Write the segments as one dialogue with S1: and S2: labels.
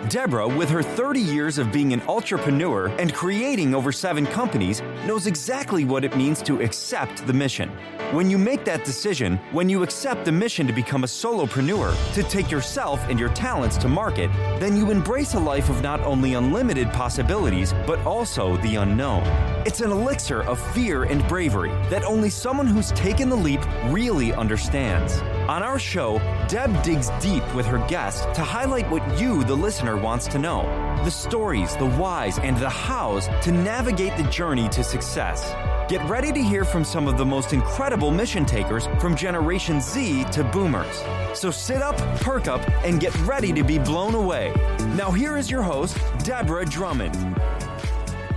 S1: Deborah, with her 30 years of being an entrepreneur and creating over 7 companies, knows exactly what it means to accept the mission. When you make that decision, when you accept the mission to become a solopreneur, to take yourself and your talents to market, then you embrace a life of not only unlimited possibilities, but also the unknown. It's an elixir of fear and bravery that only someone who's taken the leap really understands. On our show, Deb digs deep with her guests to highlight what you, the listener, wants to know. The stories, the whys, and the hows to navigate the journey to success. Get ready to hear from some of the most incredible mission takers from Generation Z to Boomers. So sit up, perk up, and get ready to be blown away. Now here is your host, Deborah Drummond.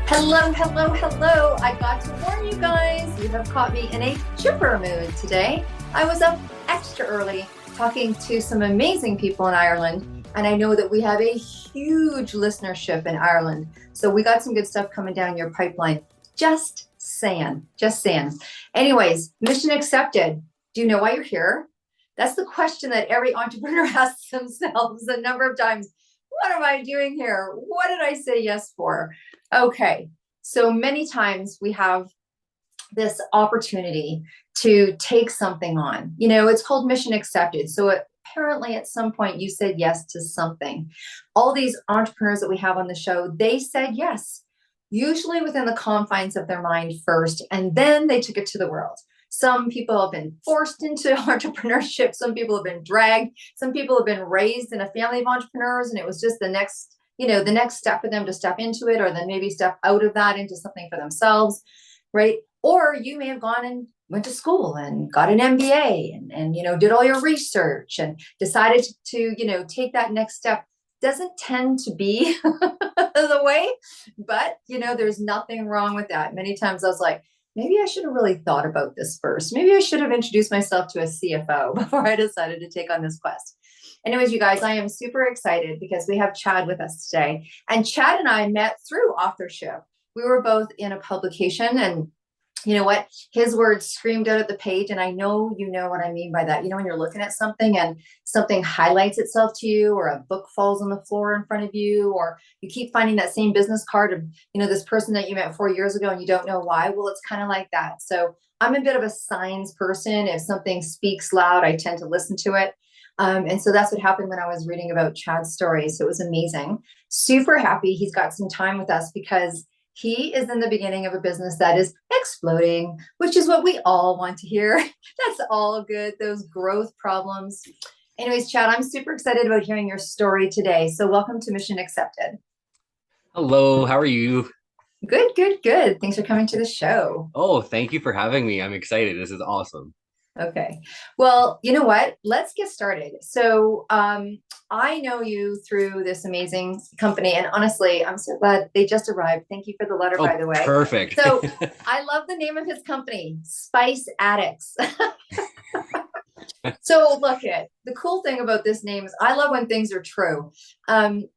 S2: Hello, hello, hello. I got to warn you guys, you have caught me in a chipper mood today. I was up extra early talking to some amazing people in Ireland, and I know that we have a huge listenership in Ireland. So we got some good stuff coming down your pipeline. Just saying. Anyways, mission accepted. Do you know why you're here? That's the question that every entrepreneur asks themselves a number of times. What am I doing here? What did I say yes for? Okay, so many times we have this opportunity to take something on. You know, it's called mission accepted. So apparently at some point you said yes to something. All these entrepreneurs that we have on the show, they said yes, usually within the confines of their mind first, and then they took it to the world. Some people have been forced into entrepreneurship. Some people have been dragged. Some people have been raised in a family of entrepreneurs, and it was just the next step for them to step into it, or then maybe step out of that into something for themselves, right? Or you may have gone and went to school and got an MBA and did all your research and decided to take that next step. Doesn't tend to be the way, but there's nothing wrong with that. Many times I was like, maybe I should have really thought about this first. Maybe I should have introduced myself to a CFO before I decided to take on this quest. Anyways, you guys, I am super excited because we have Chad with us today. And Chad and I met through authorship. We were both in a publication, and you know what? His words screamed out at the page. And I know you know what I mean by that. When you're looking at something and something highlights itself to you, or a book falls on the floor in front of you, or you keep finding that same business card of, this person that you met 4 years ago and you don't know why. Well, it's kind of like that. So I'm a bit of a signs person. If something speaks loud, I tend to listen to it. And so that's what happened when I was reading about Chad's story. So it was amazing. Super happy he's got some time with us because he is in the beginning of a business that is exploding, which is what we all want to hear. That's all good. Those growth problems. Anyways, Chad, I'm super excited about hearing your story today. So welcome to Mission Accepted.
S3: Hello, how are you?
S2: Good. Thanks for coming to the show.
S3: Oh, thank you for having me. I'm excited. This is awesome.
S2: Okay. Well, you know what? Let's get started. So I know you through this amazing company. And honestly, I'm so glad they just arrived. Thank you for the letter, by the way.
S3: Perfect.
S2: So I love the name of his company, Spice Addicts. So look at the cool thing about this name is I love when things are true.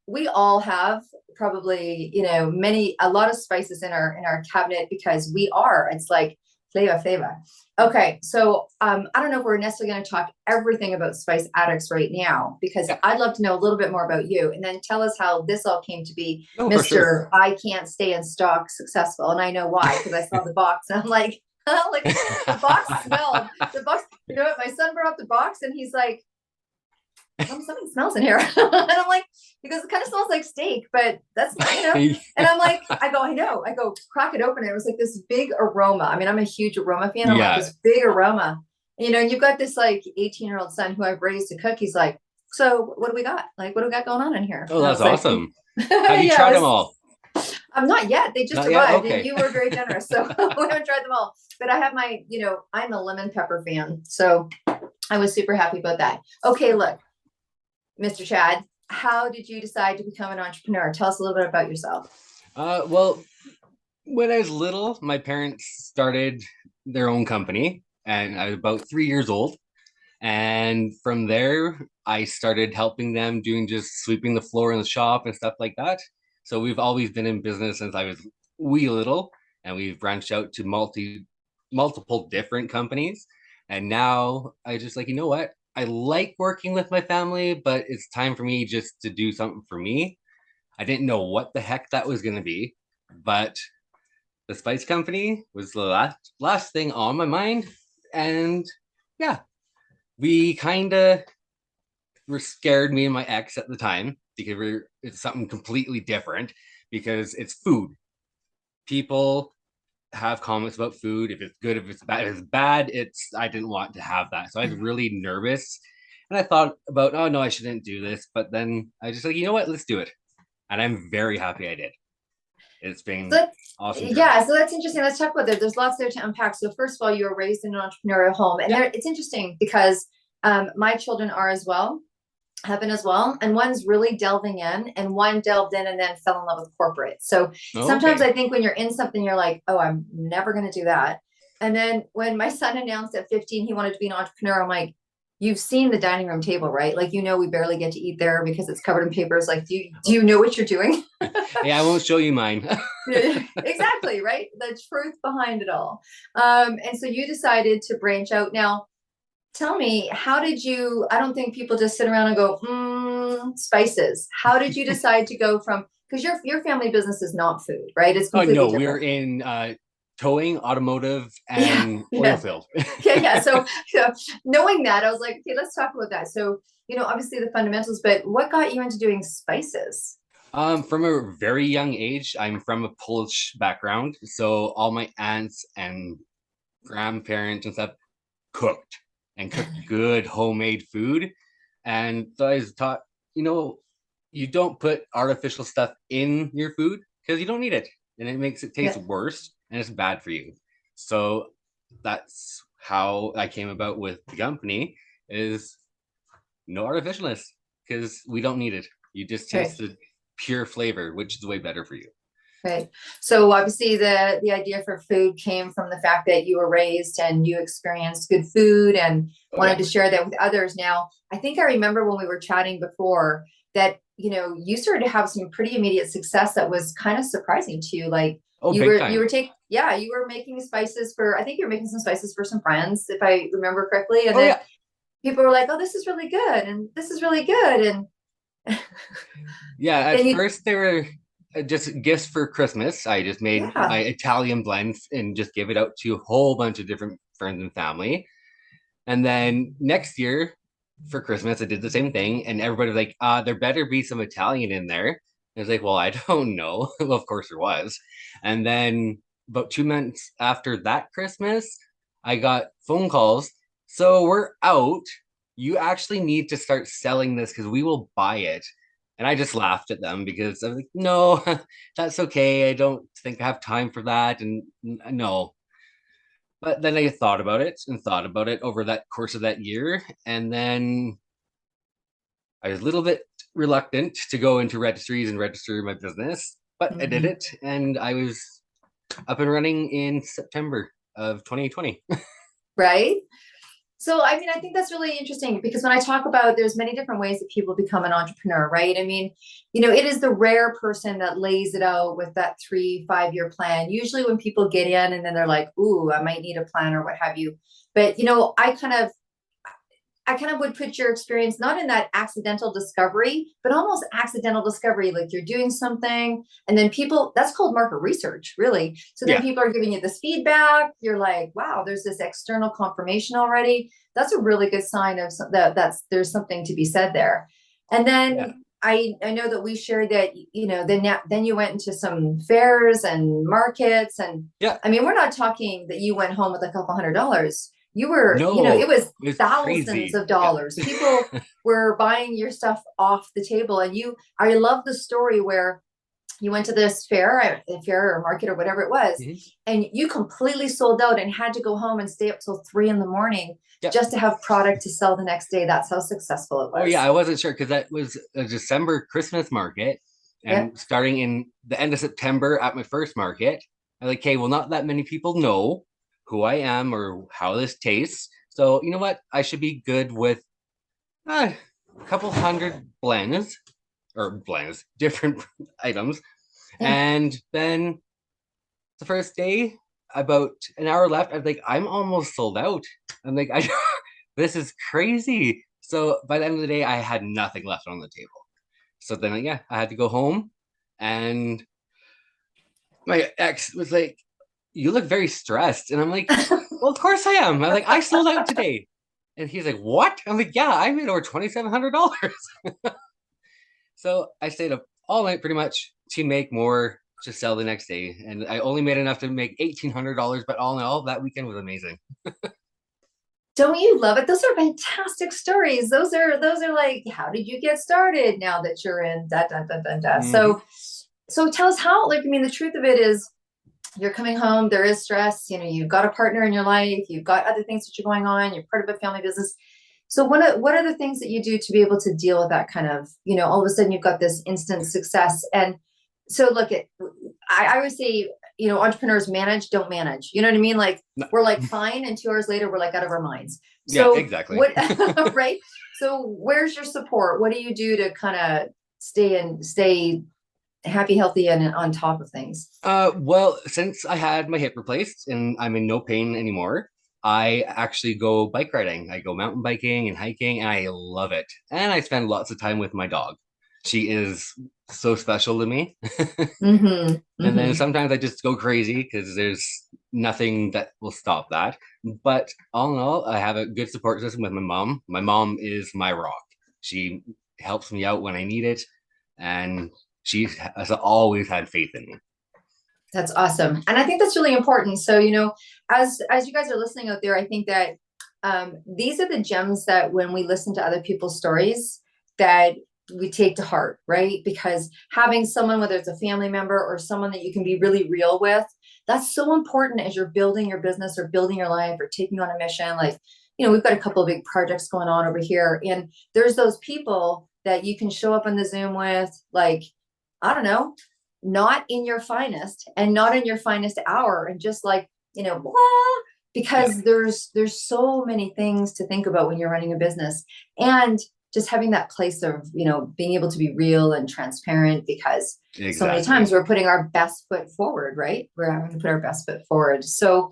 S2: We all have probably, a lot of spices in our cabinet because it's like flavor. Okay. So, I don't know if we're necessarily going to talk everything about Spice Addicts right now, because I'd love to know a little bit more about you, and then tell us how this all came to be. Mr. Sure. I can't stay in stock successful. And I know why, because I saw the box and I'm like, the box smelled. The box, my son brought up the box and he's like, something smells in here. And I'm like, because it kind of smells like steak, but that's, and I'm like, I go, crack it open. It was like this big aroma. I mean, I'm a huge aroma fan. I'm like, this big aroma, and you've got this like 18-year-old son who I've raised to cook. He's like, so what do we got? Like, what do we got going on in here?
S3: Oh, that's awesome. Have you tried them all?
S2: I'm not yet. They just
S3: not
S2: arrived
S3: okay.
S2: And you were very generous. So we haven't tried them all, but I have my, I'm a lemon pepper fan. So I was super happy about that. Okay. Look, Mr. Chad, how did you decide to become an entrepreneur? Tell us a little bit about yourself.
S3: Well, when I was little, my parents started their own company, and I was about 3 years old. And from there, I started helping them doing just sweeping the floor in the shop and stuff like that. So we've always been in business since I was wee little, and we've branched out to multiple different companies. And now I just what? I like working with my family, but it's time for me just to do something for me. I didn't know what the heck that was going to be, but the spice company was the last thing on my mind. And yeah, we kind of were scared, me and my ex at the time, because it's something completely different, because it's food. People have comments about food. If it's good, if it's bad, if it's bad, it's I didn't want to have that. So I was really nervous. And I thought about, oh no, I shouldn't do this. But then I just like, you know what, let's do it. And I'm very happy I did. It's been
S2: So
S3: awesome journey.
S2: yeah, so that's interesting. Let's talk about that. There's lots there to unpack. So first of all, you were raised in an entrepreneurial home, and
S3: Yeah.
S2: it's interesting because my children are as well, have been as well, and one's really delving in, and one delved in and then fell in love with corporate. So
S3: Oh,
S2: sometimes
S3: okay.
S2: I think when you're in something, you're like, oh, I'm never going to do that. And then when my son announced at 15 he wanted to be an entrepreneur, I'm like, you've seen the dining room table, right? Like, we barely get to eat there because it's covered in papers. Like, do you know what you're doing?
S3: Yeah, I won't show you mine.
S2: Exactly, right? The truth behind it all. And so you decided to branch out. Now, tell me, how did you? I don't think people just sit around and go, spices. How did you decide to go from? Because your family business is not food, right? It's
S3: Oh
S2: completely
S3: no, we're
S2: different.
S3: in towing, automotive,
S2: Yeah,
S3: and oil
S2: yeah,
S3: field.
S2: yeah. So knowing that, I was like, okay, let's talk about that. So obviously the fundamentals, but what got you into doing spices?
S3: From a very young age, I'm from a Polish background, so all my aunts and grandparents and stuff cooked and cooked good homemade food. And so I was taught, you know, you don't put artificial stuff in your food because you don't need it, and it makes it taste
S2: Yeah.
S3: worse and it's bad for you. So that's how I came about with the company is no artificialness because we don't need it. You just taste
S2: Right.
S3: the pure flavor, which is way better for you.
S2: Right. So obviously the idea for food came from the fact that you were raised and you experienced good food and
S3: Oh
S2: wanted
S3: yeah.
S2: to share that with others. Now, I think I remember when we were chatting before that, you started to have some pretty immediate success that was kind of surprising to you. Like
S3: Oh,
S2: you
S3: big
S2: were you
S3: time.
S2: were taking yeah, you were making spices for I think you were making some spices for some friends, if I remember correctly. And
S3: Oh
S2: then
S3: yeah.
S2: people were like, oh, this is really good, and this is really good. And
S3: Yeah, at
S2: then you
S3: first they were just gifts for Christmas. I just made my
S2: yeah.
S3: Italian blend and just gave it out to a whole bunch of different friends and family. And then next year for Christmas, I did the same thing, and everybody was like, there better be some Italian in there. I was like, well, I don't know. Well, of course there was. And then about 2 months after that Christmas, I got phone calls. So we're out. You actually need to start selling this because we will buy it. And I just laughed at them because I was like, no, that's okay. I don't think I have time for that. And no, but then I thought about it and thought about it over that course of that year. And then I was a little bit reluctant to go into registries and register my business, but I did
S2: Mhm.
S3: it and I was up and running in September of 2020.
S2: Right. So, I mean, I think that's really interesting because when I talk about there's many different ways that people become an entrepreneur, right? I mean, it is the rare person that lays it out with that 3, 5 year plan. Usually when people get in and then they're like, ooh, I might need a plan or what have you. But, I kind of would put your experience not in that accidental discovery, but almost accidental discovery. Like you're doing something, and then that's called market research, really. So then
S3: Yeah.
S2: people are giving you this feedback. You're like, wow, there's this external confirmation already. That's a really good sign of there's something to be said there. And
S3: Yeah.
S2: then I know that we shared that, then you went into some fairs and markets. And
S3: Yeah.
S2: I mean, we're not talking that you went home with a couple $100s. You were, it
S3: No,
S2: was
S3: it was
S2: thousands
S3: crazy.
S2: of
S3: Yeah.
S2: dollars. People were buying your stuff off the table. And I love the story where you went to this fair or market or whatever it was,
S3: Mhm.
S2: and you completely sold out and had to go home and stay up till 3 in the morning
S3: Yeah.
S2: just to have product to sell the next day. That's how successful it
S3: Oh, yeah.
S2: was.
S3: I wasn't sure because that was a December Christmas market.
S2: Yeah.
S3: And starting in the end of September at my first market, I'm like, okay, well, not that many people know who I am or how this tastes. So, you know what? I should be good with a couple hundred blends, different items.
S2: Yeah.
S3: And then the first day, about an hour left, I'm like, I'm almost sold out. I'm like, this is crazy. So by the end of the day, I had nothing left on the table. So then, yeah, I had to go home And my ex was like, "You look very stressed." And I'm like, "Well, of course I am." I'm like, "I sold out today." And he's like, "What?" I'm like, "Yeah, I made over $2,700." So I stayed up all night pretty much to make more to sell the next day. And I only made enough to make $1,800, but all in all, that weekend was amazing.
S2: Don't you love it? Those are fantastic stories. Those are like, how did you get started now that you're in da da da da da.
S3: Mhm.
S2: So tell us how, like, I mean, the truth of it is you're coming home, there is stress, you've got a partner in your life, you've got other things that you're going on, you're part of a family business. So what are the things that you do to be able to deal with that kind of, all of a sudden you've got this instant success? And so look at, I always say, entrepreneurs manage, don't manage. You know what I mean? Like
S3: No-
S2: we're like fine, and 2 hours later we're like out of our minds.
S3: Yeah,
S2: So
S3: exactly.
S2: what, right? So where's your support? What do you do to kind of stay happy, healthy, and on top of things?
S3: Well, since I had my hip replaced and I'm in no pain anymore, I actually go bike riding. I go mountain biking and hiking, and I love it. And I spend lots of time with my dog. She is so special to me.
S2: Mm-hmm.
S3: And then
S2: Mm-hmm.
S3: sometimes I just go crazy because there's nothing that will stop that. But all in all, I have a good support system with my mom. My mom is my rock. She helps me out when I need it, and she has always had faith in me.
S2: That's awesome. And I think that's really important. So, as you guys are listening out there, I think that these are the gems that when we listen to other people's stories that we take to heart, right? Because having someone, whether it's a family member or someone that you can be really real with, that's so important as you're building your business or building your life or taking on a mission. Like, we've got a couple of big projects going on over here, and there's those people that you can show up on the Zoom with, like, I don't know, not in your finest and not in your finest hour, and just like, blah,
S3: Yeah,
S2: because there's so many things to think about when you're running a business, and just having that place of, being able to be real and transparent, because so many
S3: exactly.
S2: times we're putting our best foot forward, right? We're having to put our best foot forward. So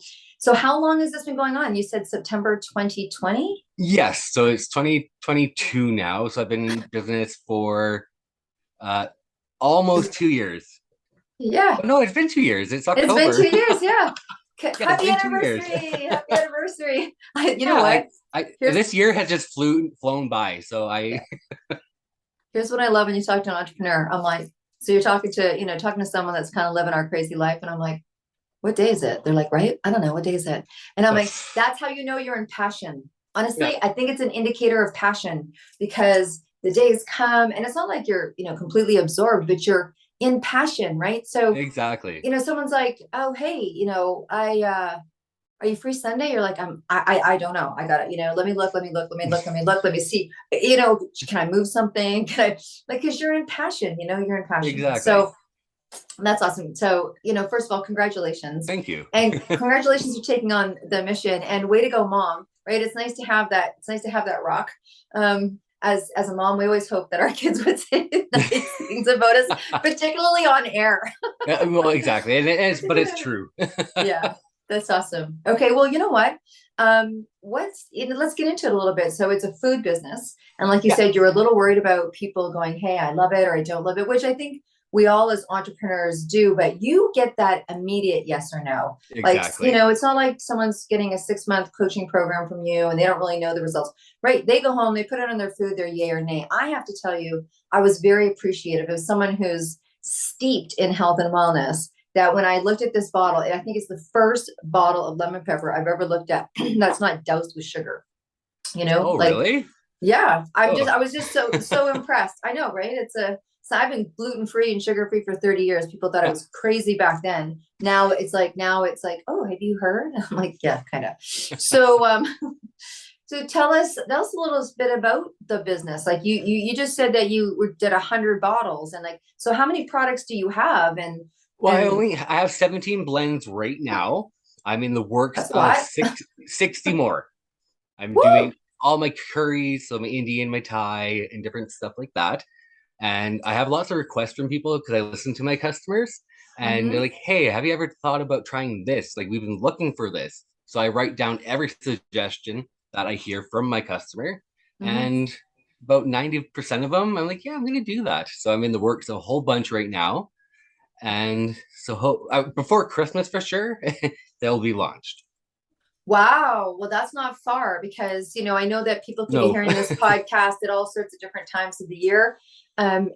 S2: how long has this been going on? You said September 2020.
S3: Yes, so it's 2022 now. So I've been in business for uh almost 2 years.
S2: Yeah,
S3: Oh no, it's been 2 years. It's
S2: it's been
S3: October.
S2: 2 years. Yeah.
S3: Yeah, it's
S2: Happy
S3: been 2 years.
S2: anniversary. Happy anniversary. You know
S3: Yeah,
S2: what? Here's
S3: this year has just flown by. So I
S2: here's what I love when you talk to an entrepreneur. I'm like, so you're talking to someone that's kind of living our crazy life. And I'm like, what day is it? They're like, right? I don't know. What day is it? And I'm like, that's how you know you're in passion.
S3: yeah,
S2: Honestly, I think it's an indicator of passion, because the days come and it's not like you're, completely absorbed, but you're in passion, right? So,
S3: exactly.
S2: someone's like, oh, hey, are you free Sunday? You're like, I don't know. I got it. Let me look, let me see, can I move something? Can I, like, cause you're in passion, you're in passion.
S3: Exactly.
S2: So that's awesome. So, first of all, congratulations,
S3: Thank you.
S2: and congratulations for taking on the mission, and way to go, mom, right? It's nice to have that. It's nice to have that rock. As a mom, we always hope that our kids would say nice things about us, particularly on air.
S3: Well, exactly. And it's true.
S2: Yeah, that's awesome. Okay, well, you know what? Let's get into it a little bit. So it's a food business, and like you
S3: Yeah,
S2: said, you're a little worried about people going, "Hey, I love it," or "I don't love it," which I think we all as entrepreneurs do. But you get that immediate yes or no. Like,
S3: exactly.
S2: it's not like someone's getting a 6-month coaching program from you and they don't really know the results, right? They go home, they put it on their food, they're yay or nay. I have to tell you, I was very appreciative of someone who's steeped in health and wellness, that when I looked at this bottle, and I think it's the first bottle of lemon pepper I've ever looked at that's not doused with sugar,
S3: Oh,
S2: like,
S3: really?
S2: yeah,
S3: Oh,
S2: I was just so impressed. I know, right? So I've been gluten free and sugar free for 30 years. People thought I was crazy back then. Now it's like, oh, have you heard? I'm like, yeah, kind of. So so tell us a little bit about the business. Like you just said that did 100 bottles, and like, so how many products do you have?
S3: well,
S2: And
S3: I have 17 blends right now. I'm in the works
S2: that's a
S3: of
S2: lot.
S3: 60 more. I'm
S2: Woo!
S3: doing all my curries, so my Indian, my Thai, and different stuff like that. And I have lots of requests from people because I listen to my customers, and they're
S2: Mm-hmm.
S3: like, "Hey, have you ever thought about trying this? Like, we've been looking for this." So I write down every suggestion that I hear from my customer,
S2: Mm-hmm.
S3: and about 90% of them, I'm like, "Yeah, I'm gonna do that." So I'm in the works of a whole bunch right now. And so before Christmas for sure, they'll be launched.
S2: Wow. Well, that's not far because, I know that people could be
S3: No.
S2: hearing this podcast at all sorts of different times of the year.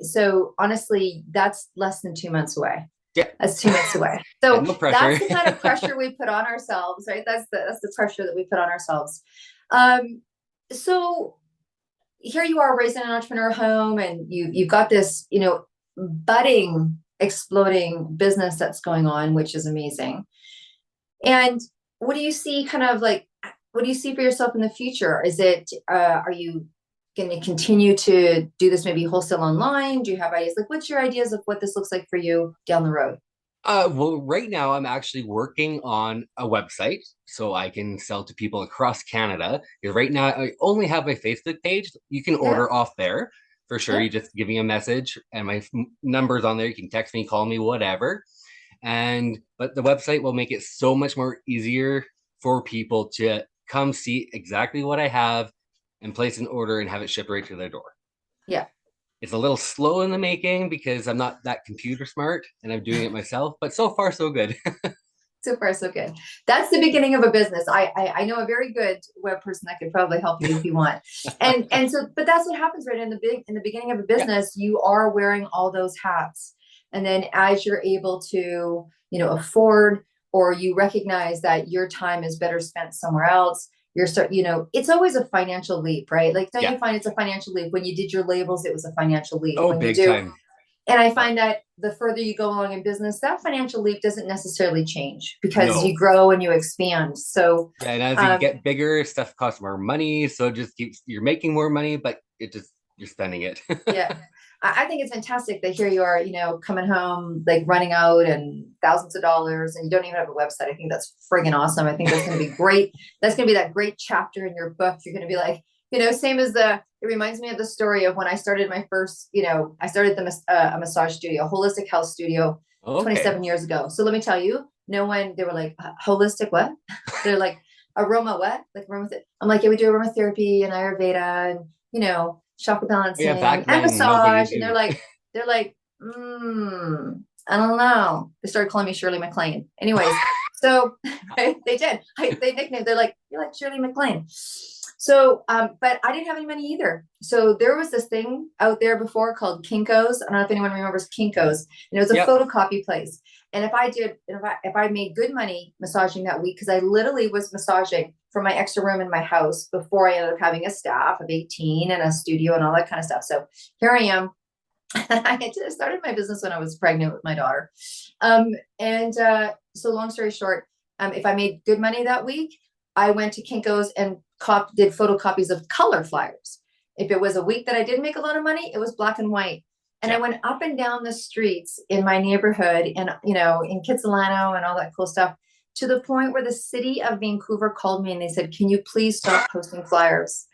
S2: So honestly, that's less than 2 months away.
S3: Yeah.
S2: That's 2 months away. So
S3: no pressure.
S2: that's the kind of pressure we put on ourselves, right? That's the pressure that we put on ourselves. So here you are raising an entrepreneur home and you've got this, budding, exploding business that's going on, which is amazing. And what do you see what do you see for yourself in the future? Is it, are you going to continue to do this maybe wholesale online? Do you have ideas? Like, what's your ideas of what this looks like for you down the road?
S3: Well, right now I'm actually working on a website so I can sell to people across Canada. Because right now I only have my Facebook page. You can order off there for sure.
S2: Yeah.
S3: You just give me a message and my number's on there. You can text me, call me, whatever. But the website will make it so much more easier for people to come see exactly what I have and place an order and have it shipped right to their door.
S2: Yeah.
S3: It's a little slow in the making because I'm not that computer smart and I'm doing it myself, but so far so good.
S2: So far, so good. That's the beginning of a business. I know a very good web person that could probably help you if you want. And so, but that's what happens right in the beginning of a business. You are wearing all those hats. And then as you're able to, afford, or you recognize that your time is better spent somewhere else, it's always a financial leap, right? Like, don't you find it's a financial leap? When you did your labels, it was a financial leap.
S3: Oh,
S2: when
S3: big
S2: you do,
S3: time.
S2: And I find that the further you go along in business, that financial leap doesn't necessarily change because you grow and you expand. So,
S3: and as you get bigger, stuff costs more money. So it just you're making more money, but you're spending it.
S2: Yeah. I think it's fantastic that here you are, coming home, like running out and thousands of dollars and you don't even have a website. I think that's friggin' awesome. I think that's going to be great. That's going to be that great chapter in your book. You're going to be like, same as it reminds me of the story of when I started my first, I started a massage studio, a holistic health studio 27 years ago. So let me tell you, they were like, holistic what? They're like, aroma what? Like I'm like, yeah, we do aromatherapy and Ayurveda and, chakra balancing and massage. And they're like, I don't know. They started calling me Shirley MacLaine. Anyways, so they did. They nicknamed. They're like, you're like Shirley MacLaine. So, but I didn't have any money either. So there was this thing out there before called Kinko's. I don't know if anyone remembers Kinko's. And it was a photocopy place. And if I made good money massaging that week, because I literally was massaging for my extra room in my house before I ended up having a staff of 18 and a studio and all that kind of stuff. So here I am. I started my business when I was pregnant with my daughter. So long story short, if I made good money that week, I went to Kinko's and did photocopies of color flyers. If it was a week that I didn't make a lot of money, it was black and white. And I went up and down the streets in my neighborhood and, in Kitsilano and all that cool stuff, to the point where the city of Vancouver called me and they said, can you please stop posting flyers?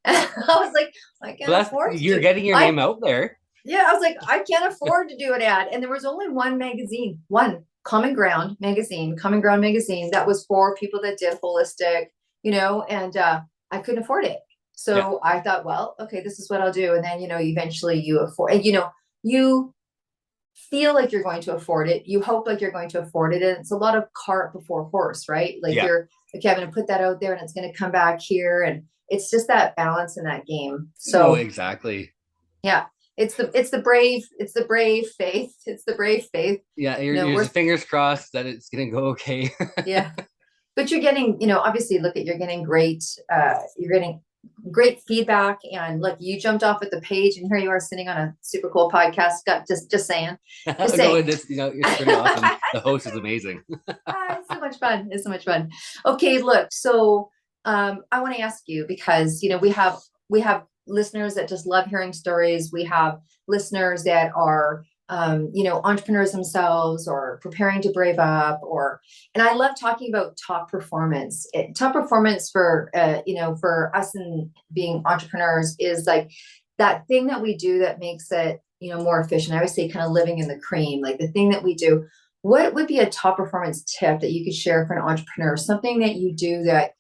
S2: And I was like, I can't afford to.
S3: You're getting your name out there.
S2: Yeah, I was like, I can't afford to do an ad. And there was only one Common Ground magazine, that was for people that did holistic, and I couldn't afford it. So I thought, well, okay, this is what I'll do. And then, eventually you afford, and, you feel like you're going to afford it. You hope like you're going to afford it. And it's a lot of cart before horse, right? Like you're, okay, I'm going to put that out there and it's going to come back here. And it's just that balance in that game. So
S3: exactly.
S2: Yeah. It's the brave faith.
S3: Yeah. Your fingers crossed that it's going to go okay.
S2: Yeah. But you're getting, obviously you're getting great feedback, and look, you jumped off at the page and here you are sitting on a super cool podcast. Just saying.
S3: It's pretty awesome. The host is amazing.
S2: It's so much fun. It's so much fun. Okay, look, so I want to ask you, because we have listeners that just love hearing stories. We have listeners that are entrepreneurs themselves or preparing to brave up, and I love talking about top performance. Top performance for us and being entrepreneurs is like that thing that we do that makes it, more efficient. I always say kind of living in the cream, like the thing that we do. What would be a top performance tip that you could share for an entrepreneur? Something that you do that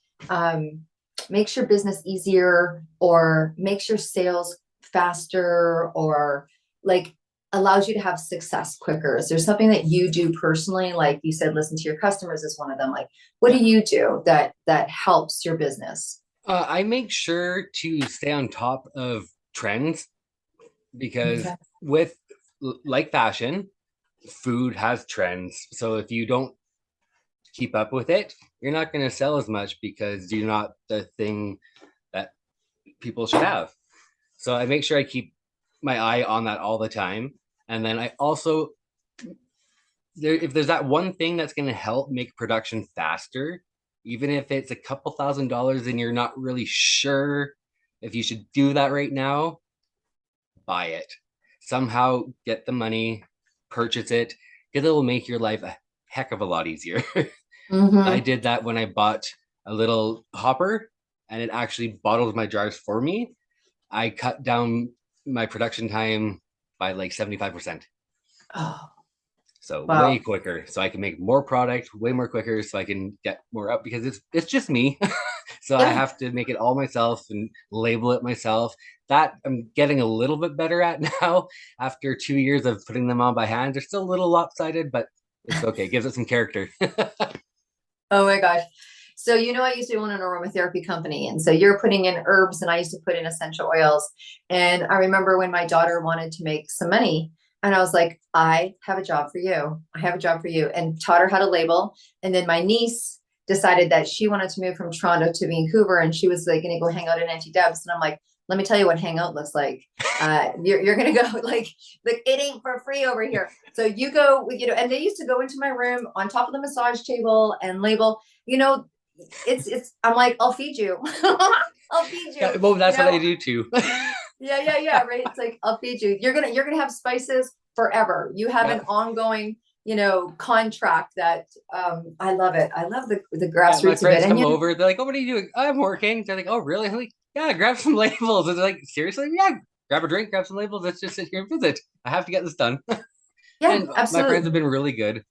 S2: makes your business easier or makes your sales faster, or like, allows you to have success quicker? Is there something that you do personally? Like you said, listen to your customers is one of them. Like, what
S3: Yeah.
S2: do you do that helps your business?
S3: I make sure to stay on top of trends because
S2: Okay.
S3: with like fashion, food has trends. So if you don't keep up with it, you're not going to sell as much because you're not the thing that people should have. So I make sure I keep my eye on that all the time. And then I also, if there's that one thing that's going to help make production faster, even if it's a couple $1,000s and you're not really sure if you should do that right now, buy it. Somehow get the money, purchase it, because it will make your life a heck of a lot easier. I
S2: Mm-hmm.
S3: did that when I bought a little hopper and it actually bottles my jars for me. I cut down my production time by like 75%.
S2: Oh,
S3: So way
S2: wow.
S3: quicker. So I can make more product way more quicker so I can get more up because it's just me. So I
S2: Yeah.
S3: have to make it all myself and label it myself. That I'm getting a little bit better at now after 2 years of putting them on by hand. They're still a little lopsided, but it's okay. It gives it some character.
S2: Oh my gosh. So, I used to own an aromatherapy company. And so you're putting in herbs, and I used to put in essential oils. And I remember when my daughter wanted to make some money, and I was like, I have a job for you. I have a job for you. And taught her how to label. And then my niece decided that she wanted to move from Toronto to Vancouver, and she was like going to go hang out in Auntie Deb's. And I'm like, let me tell you what hangout looks like. You're going to go like it ain't for free over here. So you go, and they used to go into my room on top of the massage table and label, you know, I'm like, I'll feed you. I'll feed you,
S3: Yeah, well,
S2: you
S3: that's what I
S2: know?
S3: do too.
S2: Yeah. Right. It's like, I'll feed you. You're gonna have spices forever. You have
S3: Yeah.
S2: an ongoing, contract that, I love it. I love the
S3: Yeah, my
S2: grassroots of it.
S3: friends
S2: And
S3: come over. They're like, "Oh, what are you doing?" "I'm working." They're like, "Oh, really?" I'm like, "Yeah, grab some labels." And they're like, "Seriously?" "Yeah, grab a drink, grab some labels. Let's just sit here and visit. I have to get this done."
S2: yeah,
S3: And my friends have
S2: absolutely.
S3: been really good,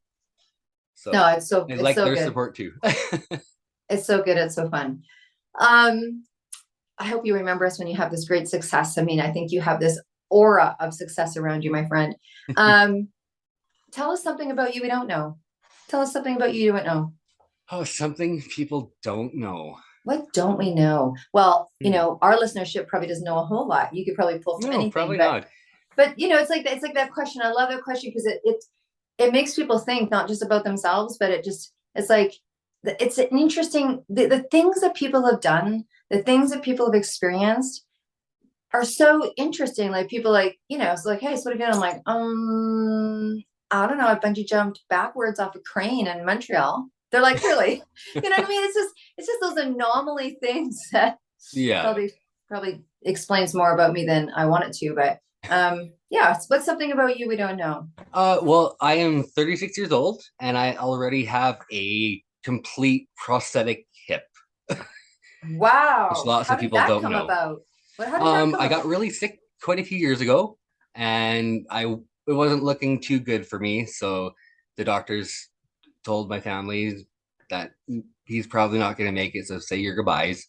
S2: No,
S3: so I
S2: it's
S3: like
S2: so
S3: their
S2: good.
S3: support too.
S2: It's so good. It's so fun. Um, I hope you remember us when you have this great success. I mean, I think you have this aura of success around you, my friend. Um, Tell us something about you we don't know. Tell us something about you don't know.
S3: Oh, something people don't know.
S2: What don't we know? Well,
S3: Hmm.
S2: our listenership probably doesn't know a whole lot. You could probably pull from
S3: No,
S2: anything,
S3: probably
S2: but
S3: not.
S2: it's like that question. I love that question because it makes people think not just about themselves, but it's like it's an interesting the things that people have done, the things that people have experienced are so interesting. Like people it's like, hey, so what have you done? I'm like, I don't know. I bungee jumped backwards off a crane in Montreal. They're like, really? You know what I mean? It's just those anomaly things that
S3: Yeah.
S2: probably explains more about me than I want it to. But yeah, what's something about you we don't know?
S3: Well, I am 36 years old and I already have a complete prosthetic hip, which
S2: Wow.
S3: lots
S2: How
S3: of
S2: did
S3: people
S2: that
S3: don't
S2: come
S3: know.
S2: about? How did that come
S3: I got
S2: about?
S3: really sick quite a few years ago, and it wasn't looking too good for me. So the doctors told my family that he's probably not going to make it. So say your goodbyes.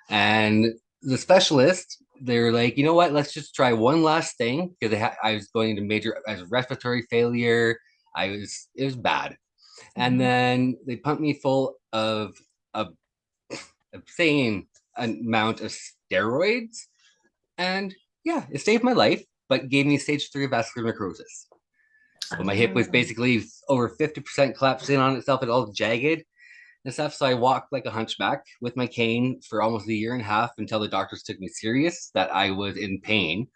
S3: And the specialist, they're like, you know what? Let's just try one last thing because I was going into major as respiratory failure. It was bad. And
S2: Mhm.
S3: then they pumped me full of a insane amount of steroids and yeah, it saved my life, but gave me stage 3 vascular necrosis. So my hip was
S2: Um,
S3: basically over 50% collapsed in on itself and all jagged and stuff. So I walked like a hunchback with my cane for almost a year and a half until the doctors took me serious that I was in pain,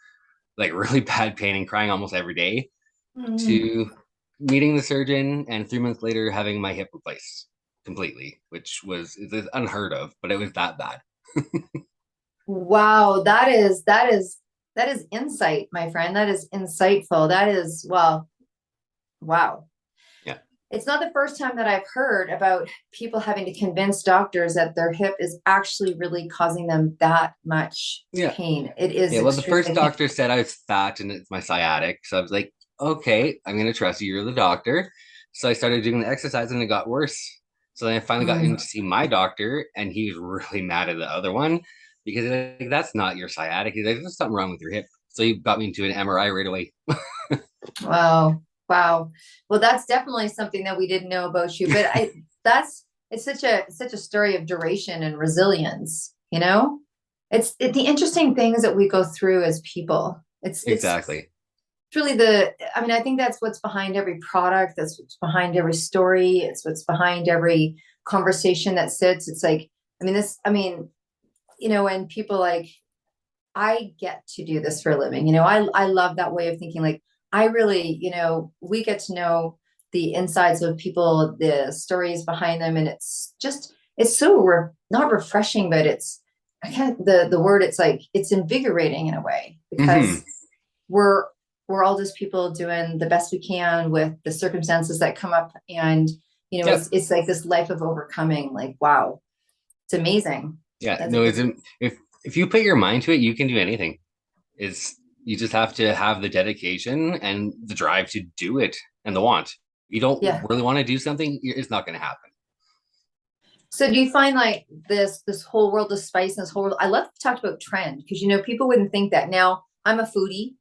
S3: like really bad pain and crying almost every day,
S2: mm.
S3: to meeting the surgeon and 3 months later having my hip replaced completely, which was unheard of, but it was that bad.
S2: Wow, that is insight, my friend. That is insightful. That is, well, wow.
S3: Yeah.
S2: It's not the first time that I've heard about people having to convince doctors that their hip is actually really causing them that much
S3: Yeah.
S2: pain. It is
S3: Yeah, well, the first
S2: extremely pain.
S3: doctor said I was fat and it's my sciatic. So I was like, okay, I'm going to trust you. You're the doctor. So I started doing the exercise and it got worse. So then I finally got in
S2: Mm.
S3: to see my doctor and he was really mad at the other one because like, that's not your sciatic. He's like, there's something wrong with your hip. So he got me into an MRI right away.
S2: Wow. Wow. Well, that's definitely something that we didn't know about you, but it's such a story of duration and resilience, you know? The interesting things that we go through as people. It's
S3: Exactly.
S2: really I mean, I think that's what's behind every product. That's what's behind every story. It's what's behind every conversation that sits. It's like, I mean, when people like, I get to do this for a living. I love that way of thinking. Like, I really, we get to know the insides of people, the stories behind them. And it's so not refreshing, but I can't, the word, it's like, it's invigorating in a way
S3: Hmm.
S2: because we're, we're all just people doing the best we can with the circumstances that come up. And,
S3: Yep.
S2: it's like this life of overcoming, like, wow, it's amazing.
S3: Yeah.
S2: That's,
S3: No,
S2: it's,
S3: if you put your mind to it, you can do anything. It's You just have to have the dedication and the drive to do it and the want. You don't
S2: yeah.
S3: really want to do something, it's not going to happen.
S2: So do you find like this whole world of spice and this whole world, I love to talk about trend because people wouldn't think that. Now I'm a foodie.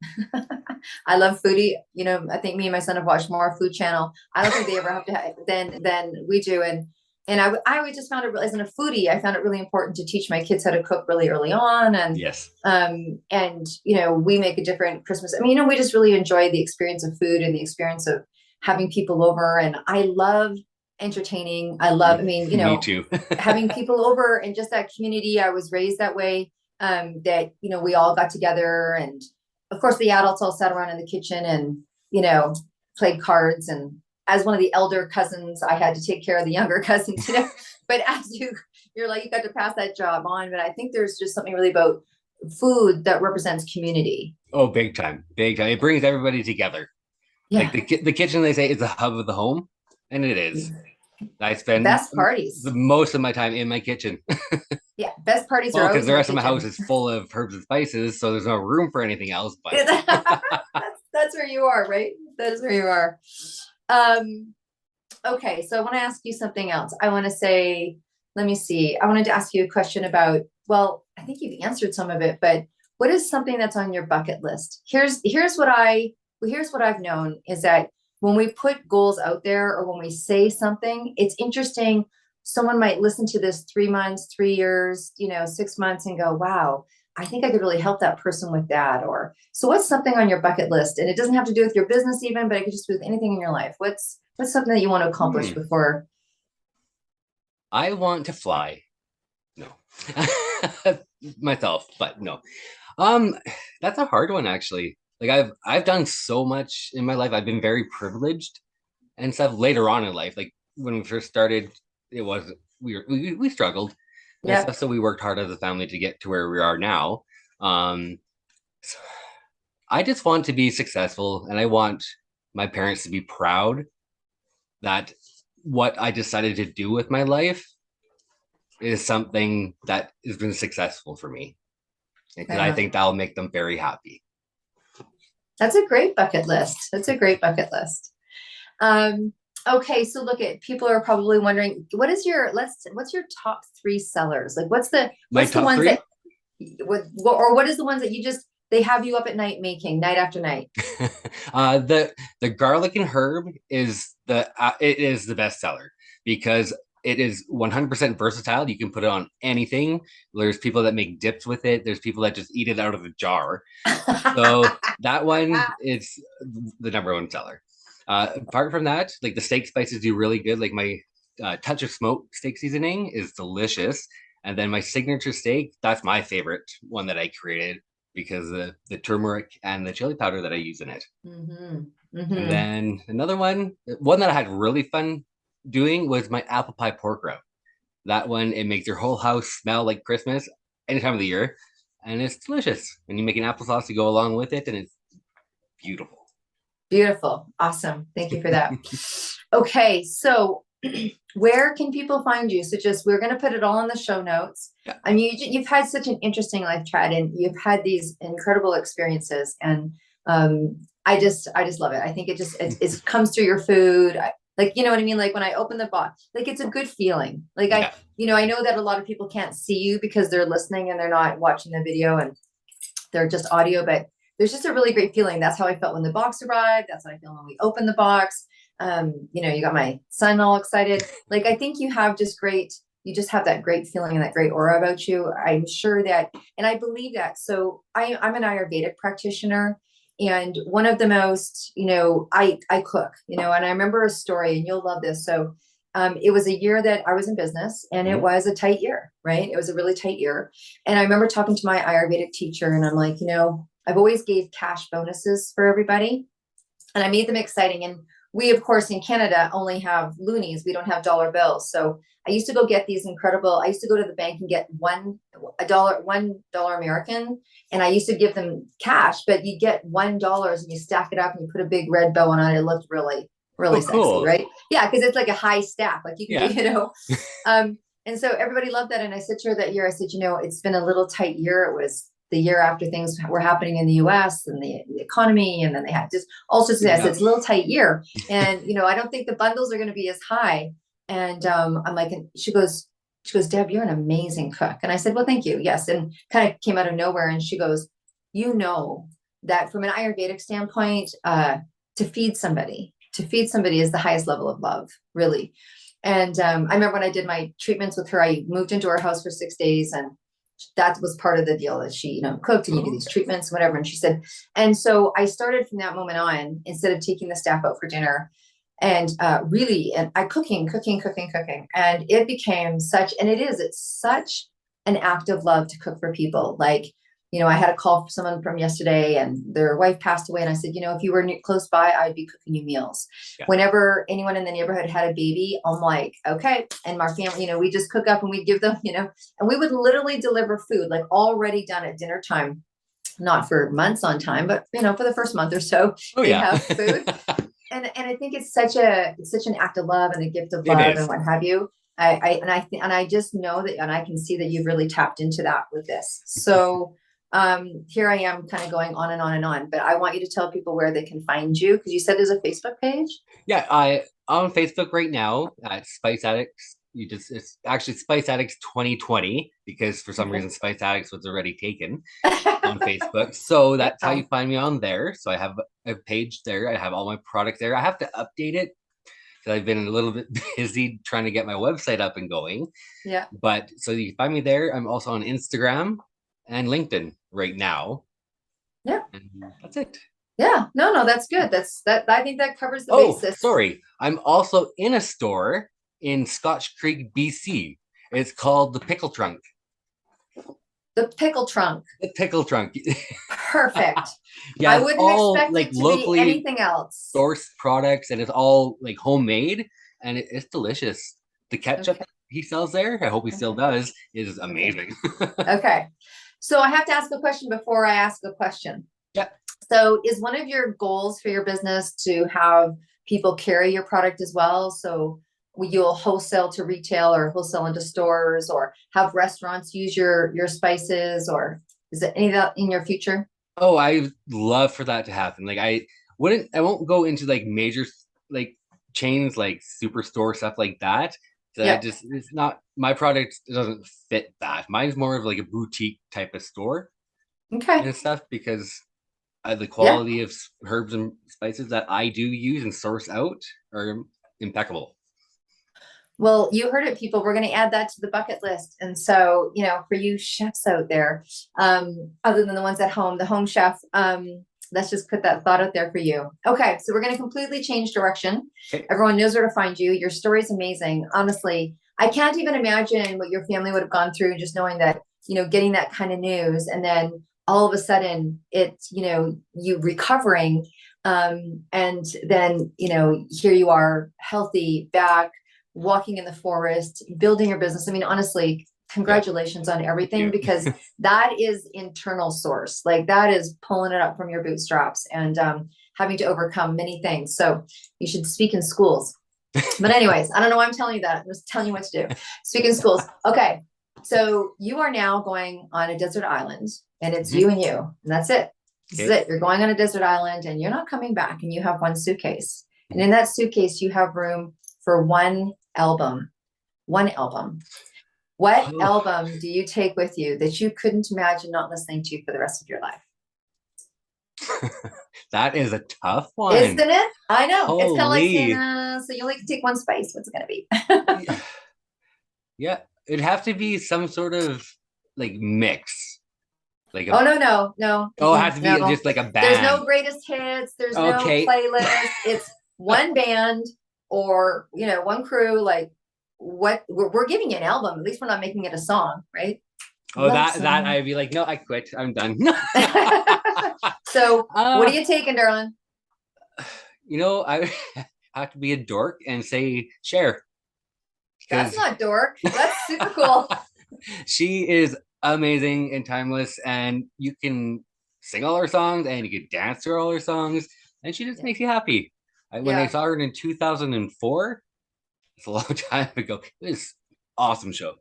S2: I love foodie. I think me and my son have watched more Food Channel. I don't think they ever have to than we do. And I just found it, as a foodie, I found it really important to teach my kids how to cook really early on.
S3: Yes.
S2: And we make a different Christmas. I mean, we just really enjoy the experience of food and the experience of having people over. And I love entertaining. I love,
S3: Me too.
S2: having people over and just that community. I was raised that way. That we all got together, and of course the adults all sat around in the kitchen and played cards. And as one of the elder cousins, I had to take care of the younger cousins. But as you're like, you got to pass that job on. But I think there's just something really about food that represents community.
S3: Oh, big time, big time. It brings everybody together. Like
S2: Yeah.
S3: the kitchen, they say, is the hub of the home, and it is. I
S2: The
S3: spend
S2: best parties.
S3: the most of my time in my kitchen.
S2: Yeah, best parties are
S3: Well, because
S2: always
S3: the
S2: in the
S3: rest of my
S2: kitchen.
S3: house is full of herbs and spices, so there's no room for anything else. But
S2: That's where you are, right? That is where you are. Um, okay, so I want to ask you something else. I want to say, let me see. I wanted to ask you a question about, well, I think you've answered some of it, but what is something that's on your bucket list? Here's what I've known is that when we put goals out there or when we say something, it's interesting. Someone might listen to this 3 months, 3 years, 6 months and go, wow, I think I could really help that person with that. Or so what's something on your bucket list? And it doesn't have to do with your business even, but it could just do with anything in your life. What's something that you want to accomplish
S3: hmm,
S2: before?
S3: I want to fly. No, myself, but no. Um, that's a hard one actually. Like I've done so much in my life. I've been very privileged and stuff later on in life. Like when we first started, it was we struggled and
S2: Yeah.
S3: stuff. So we worked hard as a family to get to where we are now. Um, so I just want to be successful, and I want my parents to be proud that what I decided to do with my life is something that has been successful for me, because I
S2: Yeah.
S3: think that'll make them very happy.
S2: That's a great bucket list. That's a great bucket list. Okay, so look at people are probably wondering, what's your top three sellers? Like
S3: My
S2: what's the
S3: top
S2: ones that
S3: three.
S2: what is the ones that they have you up at night making night after night?
S3: The garlic and herb is it is the best seller because it is 100% versatile. You can put it on anything. There's people that make dips with it. There's people that just eat it out of the jar. So that one is the number one seller. Apart from that, like the steak spices do really good. Like my touch of smoke steak seasoning is delicious. And then my signature steak, that's my favorite one that I created because the turmeric and the chili powder that I use in it.
S2: Mm-hmm.
S3: And
S2: Mm-hmm.
S3: then another one that I had really fun doing was my apple pie pork rub. That one, it makes your whole house smell like Christmas any time of the year. And it's delicious. And you make an applesauce to go along with it, and it's beautiful.
S2: Beautiful. Awesome. Thank you for that. Okay, so where can people find you? So we're going to put it all in the show notes.
S3: Yeah.
S2: I mean, you've had such an interesting life, Chad, and you've had these incredible experiences, and I just love it. I think it comes through your food. Like, you know what I mean? Like when I open the box, like it's a good feeling. Like
S3: Yeah.
S2: I know that a lot of people can't see you because they're listening and they're not watching the video and they're just audio, but there's just a really great feeling. That's how I felt when the box arrived. That's how I feel when we opened the box. You got my son all excited. Like, I think you just have that great feeling and that great aura about you. I'm sure that, and I believe that. So I'm an Ayurvedic practitioner. And one of the most, I cook, and I remember a story, and you'll love this. So it was a year that I was in business, and it was a tight year, right? It was a really tight year. And I remember talking to my Ayurvedic teacher, and I'm like, I've always gave cash bonuses for everybody, and I made them exciting. And we, of course, in Canada only have loonies. We don't have dollar bills. So I used to go get these incredible, I used to go to the bank and get $1 American. And I used to give them cash, but you get $1 and you stack it up and you put a big red bow on it. It looked really, really sexy,
S3: cool.
S2: right? Yeah, because it's like a high stack. Like you can, and so everybody loved that. And I said to her that year, I said, it's been a little tight year. It was the year after things were happening in the US and the economy. And then they had just all sorts of things. It's a little tight year. And, I don't think the bundles are going to be as high. And I'm like, and she goes, Deb, you're an amazing cook. And I said, well, thank you. Yes. And kind of came out of nowhere. And she goes, that from an Ayurvedic standpoint, to feed somebody is the highest level of love, really. And I remember when I did my treatments with her, I moved into her house for 6 days, and that was part of the deal, that she, cooked and you do these treatments, whatever. And she said, and so I started from that moment on, instead of taking the staff out for dinner, and I cooking. And it became it's such an act of love to cook for people. Like, I had a call from someone from yesterday, and their wife passed away. And I said, if you were close by, I'd be cooking you meals. Yeah. Whenever anyone in the neighborhood had a baby, I'm like, okay. And my family, we just cook up and we give them, and we would literally deliver food, like already done at dinner time, not for months on time, but, for the first month or so, have food. And I think it's such an act of love and a gift of love and what have you. I just know that, and I can see that you've really tapped into that with this. So here I am kind of going on and on and on, but I want you to tell people where they can find you, because you said there's a Facebook page.
S3: Yeah, I'm on Facebook right now at Spice Addicts. It's actually Spice Addicts 2020, because for some reason Spice Addicts was already taken on Facebook. So that's how you find me on there. So I have a page there. I have all my products there. I have to update it because I've been a little bit busy trying to get my website up and going.
S2: Yeah.
S3: But so you can find me there. I'm also on Instagram and LinkedIn right now.
S2: Yeah.
S3: And that's it.
S2: Yeah. No, that's good. I think that covers the basis.
S3: Sorry. I'm also in a store in Scotch Creek, BC. It's called the Pickle Trunk.
S2: The Pickle Trunk.
S3: The Pickle Trunk.
S2: Perfect.
S3: Yeah,
S2: I wouldn't expect it to be anything else.
S3: Sourced products, and it's all like homemade, and it's delicious. The ketchup he sells there, I hope he still does, is amazing.
S2: Okay. So I have to ask a question before I ask a question.
S3: Yeah.
S2: So is one of your goals for your business to have people carry your product as well? So you'll wholesale to retail, or wholesale into stores, or have restaurants use your spices, or is it any of that in your future?
S3: Oh, I love for that to happen. Like I won't go into like major like chains, like superstore stuff like that. So it's not, my product doesn't fit that. Mine's more of like a boutique type of store.
S2: Okay.
S3: And stuff, because the quality of herbs and spices that I do use and source out are impeccable.
S2: Well, you heard it, people. We're going to add that to the bucket list. And so, for you chefs out there, other than the ones at home, the home chef, let's just put that thought out there for you. Okay. So we're going to completely change direction. Okay. Everyone knows where to find you. Your story is amazing. Honestly, I can't even imagine what your family would have gone through, just knowing that, getting that kind of news. And then all of a sudden it's, you recovering. And then, here you are, healthy, back, walking in the forest, building your business. I mean, honestly, congratulations on everything, because that is internal source. Like that is pulling it up from your bootstraps and having to overcome many things. So you should speak in schools. But anyways, I don't know why I'm telling you that. I'm just telling you what to do. Speak in schools. Okay. So you are now going on a desert island, and it's you and you, and that's it. This is it. You're going on a desert island, and you're not coming back, and you have one suitcase. And in that suitcase, you have room for one album. What album do you take with you that you couldn't imagine not listening to for the rest of your life?
S3: That is a tough one.
S2: Isn't it? I know. It's kind of like
S3: Holy.
S2: saying, so you only can take one spice. What's it going to be?
S3: Yeah, it'd have to be some sort of like mix. Like
S2: Oh, no.
S3: oh, it has to be
S2: No.
S3: just like a band.
S2: There's no greatest hits. There's
S3: Okay.
S2: no playlist. It's one band or, one crew. Like what we're giving you an album. At least we're not making it a song, right?
S3: Oh,
S2: Love
S3: that
S2: song.
S3: I'd be like, no, I quit. I'm done.
S2: So what are you taking, darling?
S3: I have to be a dork and say Cher.
S2: That's not dork. That's super cool.
S3: She is amazing and timeless, and you can sing all her songs and you can dance to all her songs, and she just makes you happy. When I saw her in 2004, it's a long time ago. It was awesome show.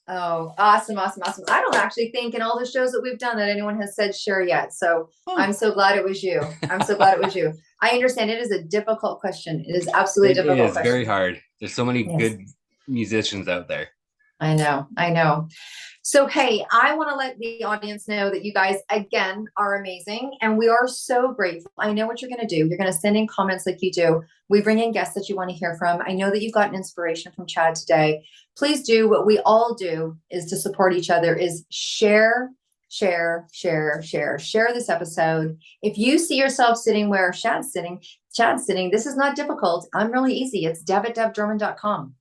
S2: Oh, awesome. I don't actually think in all the shows that we've done that anyone has said Cher yet. So I'm so glad it was you. I understand it is a difficult question. It is absolutely difficult.
S3: It is very hard. There's so many good musicians out there.
S2: I know. So, hey, I want to let the audience know that you guys, again, are amazing. And we are so grateful. I know what you're going to do. You're going to send in comments like you do. We bring in guests that you want to hear from. I know that you've gotten inspiration from Chad today. Please do what we all do is to support each other, is share this episode. If you see yourself sitting where Chad's sitting, this is not difficult. I'm really easy. It's deb@debdrummond.com.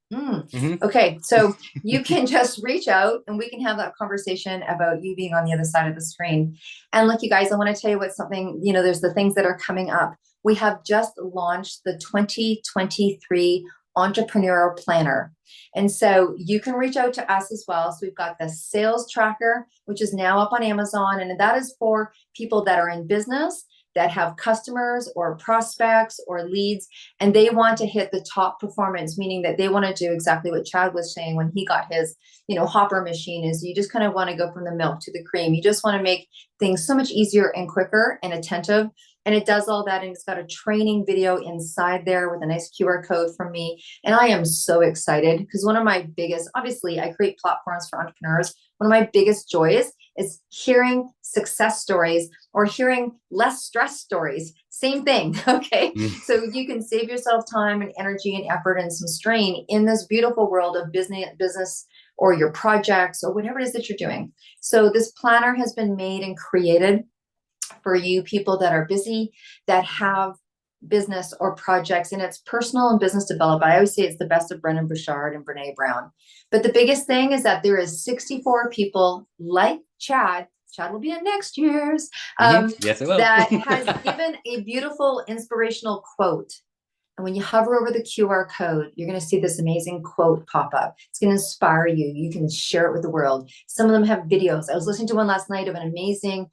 S2: Okay. So you can just reach out and we can have that conversation about you being on the other side of the screen. And look, you guys, I want to tell you what something, there's the things that are coming up. We have just launched the 2023 entrepreneurial planner. And so you can reach out to us as well. So we've got the sales tracker, which is now up on Amazon. And that is for people that are in business, that have customers or prospects or leads, and they want to hit the top performance, meaning that they want to do exactly what Chad was saying when he got his, hopper machine, is you just kind of want to go from the milk to the cream. You just want to make things so much easier and quicker and attentive. And it does all that. And it's got a training video inside there with a nice QR code from me. And I am so excited because one of my biggest, obviously I create platforms for entrepreneurs. One of my biggest joys is hearing success stories or hearing less stress stories. Same thing. Okay. So you can save yourself time and energy and effort and some strain in this beautiful world of business or your projects or whatever it is that you're doing. So this planner has been made and created for you people that are busy, that have business or projects, and it's personal and business development. I always say it's the best of Brendan Bouchard and Brene Brown. But the biggest thing is that there is 64 people like Chad will be in next year's,
S3: Yes, it will.
S2: that has given a beautiful inspirational quote. And when you hover over the QR code, you're going to see this amazing quote pop up. It's going to inspire you. You can share it with the world. Some of them have videos. I was listening to one last night of an amazing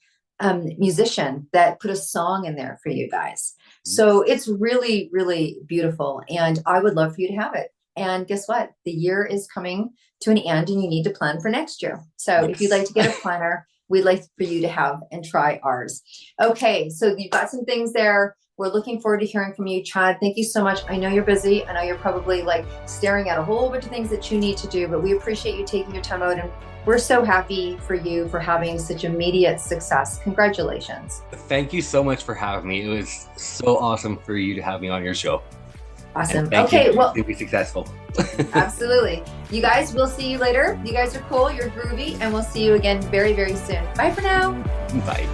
S2: musician that put a song in there for you guys. So it's really, really beautiful. And I would love for you to have it. And guess what? The year is coming to an end and you need to plan for next year. So if you'd like to get a planner, we'd like for you to have and try ours. Okay. So you've got some things there. We're looking forward to hearing from you, Chad. Thank you so much. I know you're busy. I know you're probably staring at a whole bunch of things that you need to do, but we appreciate you taking your time out, and we're so happy for you for having such immediate success. Congratulations.
S3: Thank you so much for having me. It was so awesome for you to have me on your show.
S2: Awesome. Okay, well,
S3: to be successful.
S2: Absolutely. You guys, we'll see you later. You guys are cool. You're groovy, and we'll see you again very, very soon. Bye for now.
S3: Bye.